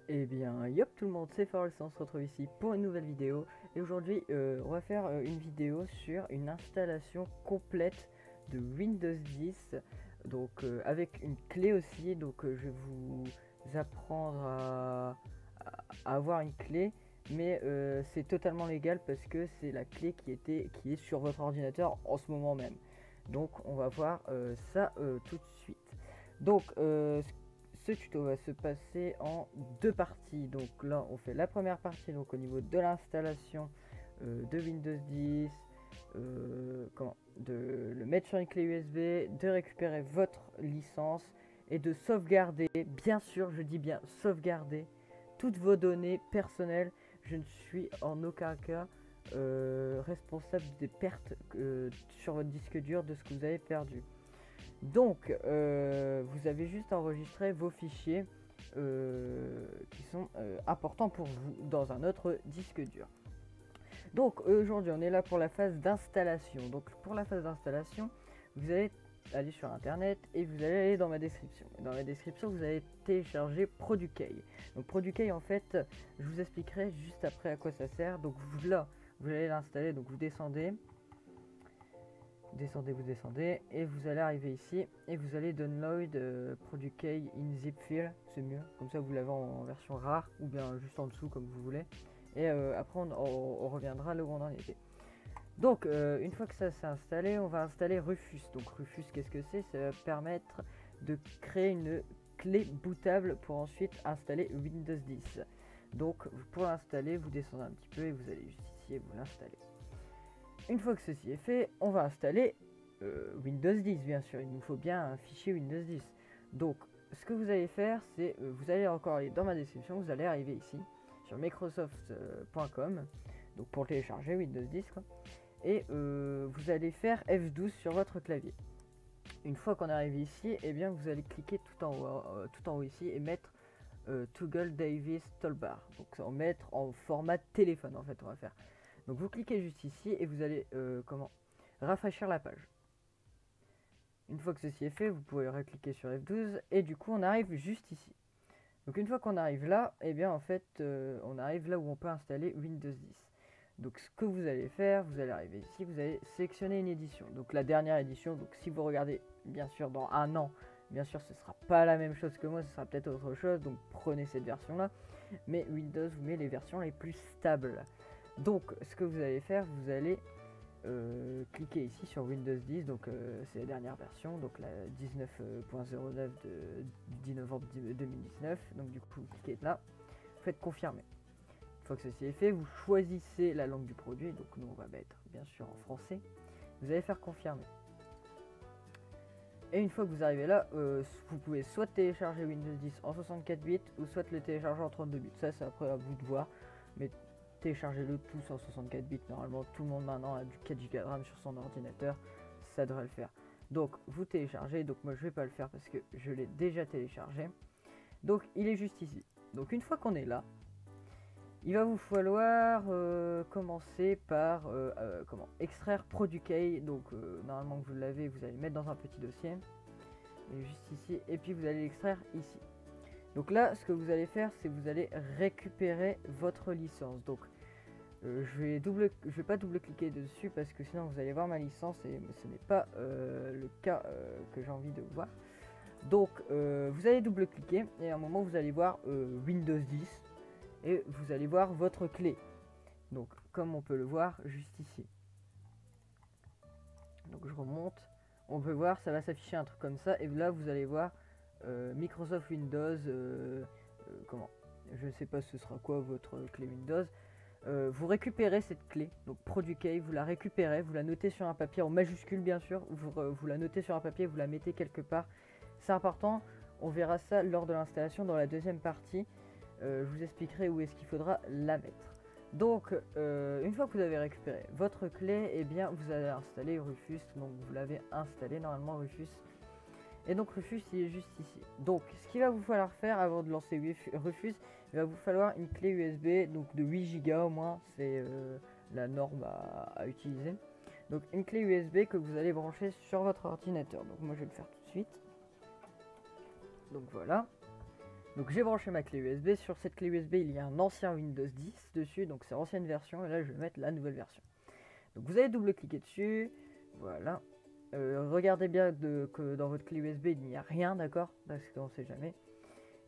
Eh bien, yop tout le monde, c'est Farol, on se retrouve ici pour une nouvelle vidéo. Et aujourd'hui, on va faire une vidéo sur une installation complète de Windows 10. Donc, avec une clé aussi. Donc, je vais vous apprendre à avoir une clé. Mais c'est totalement légal parce que c'est la clé qui est sur votre ordinateur en ce moment même. Donc, on va voir ça tout de suite. Donc, ce tuto va se passer en deux parties. Donc là, on fait la première partie donc au niveau de l'installation de Windows 10, de le mettre sur une clé USB, de récupérer votre licence et de sauvegarder, bien sûr, je dis bien sauvegarder toutes vos données personnelles. Je ne suis en aucun cas responsable des pertes sur votre disque dur de ce que vous avez perdu. Donc, vous avez juste enregistré vos fichiers qui sont importants pour vous dans un autre disque dur. Donc, aujourd'hui, on est là pour la phase d'installation. Donc, pour la phase d'installation, vous allez aller sur Internet et vous allez aller dans ma description. Dans ma description, vous allez télécharger ProduKey. Donc, ProduKey, en fait, je vous expliquerai juste après à quoi ça sert. Donc, là, vous allez l'installer. Donc, vous descendez. Vous descendez et vous allez arriver ici et vous allez download ProduKey in zip file, c'est mieux, comme ça vous l'avez en version rare ou bien juste en dessous comme vous voulez. Et après on reviendra là où on en était. Donc une fois que ça s'est installé, on va installer Rufus. Donc Rufus, qu'est-ce que c'est? Ça va permettre de créer une clé bootable pour ensuite installer Windows 10. Donc pour l'installer, vous descendez un petit peu et vous allez juste ici et vous l'installez. Une fois que ceci est fait, on va installer Windows 10, bien sûr. Il nous faut bien un fichier Windows 10. Donc, ce que vous allez faire, c'est vous allez encore aller dans ma description, vous allez arriver ici sur microsoft.com, donc pour télécharger Windows 10, quoi. Et vous allez faire F12 sur votre clavier. Une fois qu'on arrive ici, eh bien vous allez cliquer tout en haut ici et mettre Toggle Davis Toolbar. Donc, en mettre en format téléphone, en fait, on va faire. Donc vous cliquez juste ici et vous allez rafraîchir la page. Une fois que ceci est fait, vous pouvez recliquer sur F12 et du coup on arrive juste ici. Donc une fois qu'on arrive là, et bien en fait on arrive là où on peut installer Windows 10. Donc ce que vous allez faire, vous allez arriver ici, vous allez sélectionner une édition. Donc la dernière édition, donc si vous regardez bien sûr dans un an, bien sûr ce sera pas la même chose que moi, ce sera peut-être autre chose, donc prenez cette version là. Mais Windows vous met les versions les plus stables. Donc ce que vous allez faire, vous allez cliquer ici sur Windows 10, donc c'est la dernière version, donc la 19.09 du 10 novembre 2019. Donc du coup vous cliquez là, vous faites confirmer. Une fois que ceci est fait, vous choisissez la langue du produit, donc nous on va mettre bien sûr en français. Vous allez faire confirmer. Et une fois que vous arrivez là, vous pouvez soit télécharger Windows 10 en 64 bits ou soit le télécharger en 32 bits. Ça c'est après à vous de voir, mais téléchargez-le tous en 64 bits. Normalement tout le monde maintenant a du 4 Go de RAM sur son ordinateur, ça devrait le faire. Donc vous téléchargez, donc moi je vais pas le faire parce que je l'ai déjà téléchargé. Donc il est juste ici. Donc une fois qu'on est là, il va vous falloir commencer par extraire ProduKey. Donc normalement que vous l'avez, vous allez le mettre dans un petit dossier. Il est juste ici. Et puis vous allez l'extraire ici. Donc là, ce que vous allez faire, c'est vous allez récupérer votre licence. Donc je vais pas double-cliquer dessus parce que sinon vous allez voir ma licence et ce n'est pas le cas que j'ai envie de voir. Donc vous allez double-cliquer et à un moment vous allez voir Windows 10 et vous allez voir votre clé. Donc comme on peut le voir juste ici. Donc je remonte, on peut voir, ça va s'afficher un truc comme ça et là vous allez voir Microsoft Windows, je ne sais pas ce sera quoi votre clé Windows. Vous récupérez cette clé, donc ProduKey, vous la récupérez, vous la notez sur un papier en majuscule bien sûr, vous la notez sur un papier, vous la mettez quelque part. C'est important, on verra ça lors de l'installation dans la deuxième partie. Je vous expliquerai où est-ce qu'il faudra la mettre. Donc une fois que vous avez récupéré votre clé, et bien vous allez installer Rufus. Donc vous l'avez installé normalement Rufus. Et donc Rufus il est juste ici. Donc ce qu'il va vous falloir faire avant de lancer Rufus, il va vous falloir une clé USB donc de 8 Go au moins, c'est la norme à utiliser. Donc une clé USB que vous allez brancher sur votre ordinateur. Donc moi je vais le faire tout de suite. Donc voilà. Donc j'ai branché ma clé USB, sur cette clé USB il y a un ancien Windows 10 dessus, donc c'est l'ancienne version, et là je vais mettre la nouvelle version. Donc vous allez double-cliquer dessus, voilà. Regardez bien que dans votre clé USB il n'y a rien, d'accord, parce qu'on sait jamais.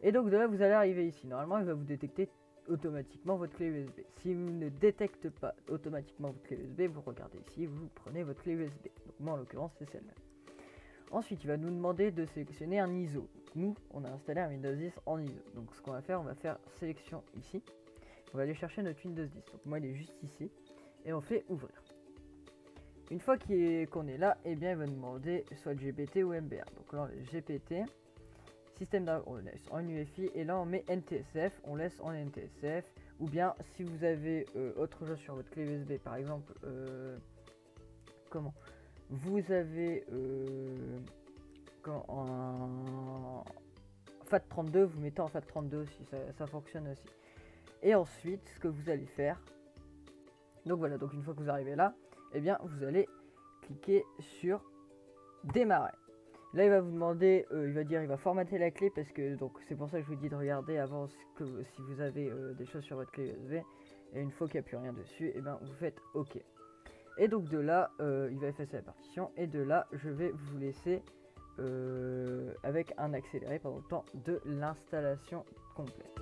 Et donc de là vous allez arriver ici, normalement il va vous détecter automatiquement votre clé USB. Si vous ne détecte pas automatiquement votre clé USB, vous regardez ici, vous prenez votre clé USB. Donc moi en l'occurrence c'est celle-là. Ensuite il va nous demander de sélectionner un ISO. Nous on a installé un Windows 10 en ISO. Donc ce qu'on va faire, on va faire sélection ici. On va aller chercher notre Windows 10. Donc moi il est juste ici. Et on fait ouvrir. Une fois qu'on est là, et bien il va nous demander soit GPT ou MBR. Donc là on laisse GPT. Système on laisse en UEFI et là on met NTSF, on laisse en NTSF. Ou bien si vous avez autre chose sur votre clé USB, par exemple, vous avez en FAT32, vous mettez en FAT32 aussi, ça fonctionne aussi. Et ensuite ce que vous allez faire, donc voilà, donc une fois que vous arrivez là, et bien vous allez cliquer sur démarrer. Là il va vous demander, il va formater la clé, parce que donc c'est pour ça que je vous dis de regarder avant si vous avez des choses sur votre clé USB. Et une fois qu'il n'y a plus rien dessus, et bien vous faites OK. Et donc de là il va effacer la partition, et de là je vais vous laisser avec un accéléré pendant le temps de l'installation complète.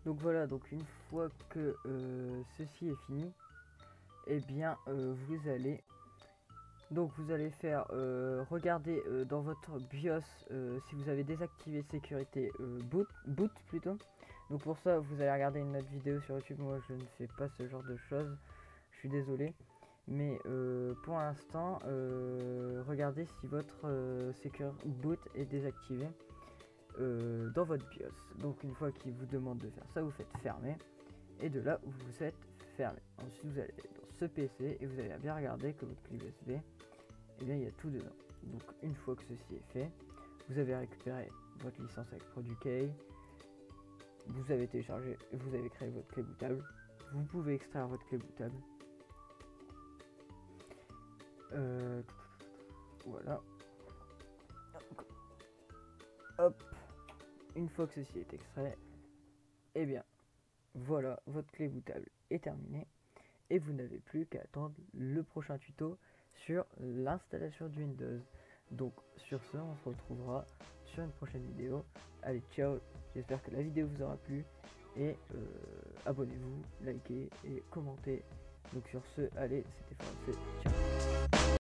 Donc voilà, donc une fois que ceci est fini, et bien vous allez faire regarder dans votre BIOS si vous avez désactivé sécurité boot plutôt. Donc pour ça vous allez regarder une autre vidéo sur YouTube. Moi je ne fais pas ce genre de choses, je suis désolé, mais pour l'instant regardez si votre secure boot est désactivé dans votre BIOS. Donc une fois qu'il vous demande de faire ça, vous faites fermer, et de là vous êtes fermé. Ensuite vous allez dans ce PC et vous allez bien regarder que votre clé USB, et bien il y a tout dedans. Donc une fois que ceci est fait, vous avez récupéré votre licence avec ProduKey, vous avez téléchargé, vous avez créé votre clé bootable, vous pouvez extraire votre clé bootable. Voilà. Hop. Une fois que ceci est extrait, et bien voilà, votre clé bootable est terminée, et vous n'avez plus qu'à attendre le prochain tuto sur l'installation du Windows. Donc sur ce, on se retrouvera sur une prochaine vidéo. Allez, ciao, j'espère que la vidéo vous aura plu, et abonnez-vous, likez et commentez. Donc sur ce, allez, c'était Français, ciao.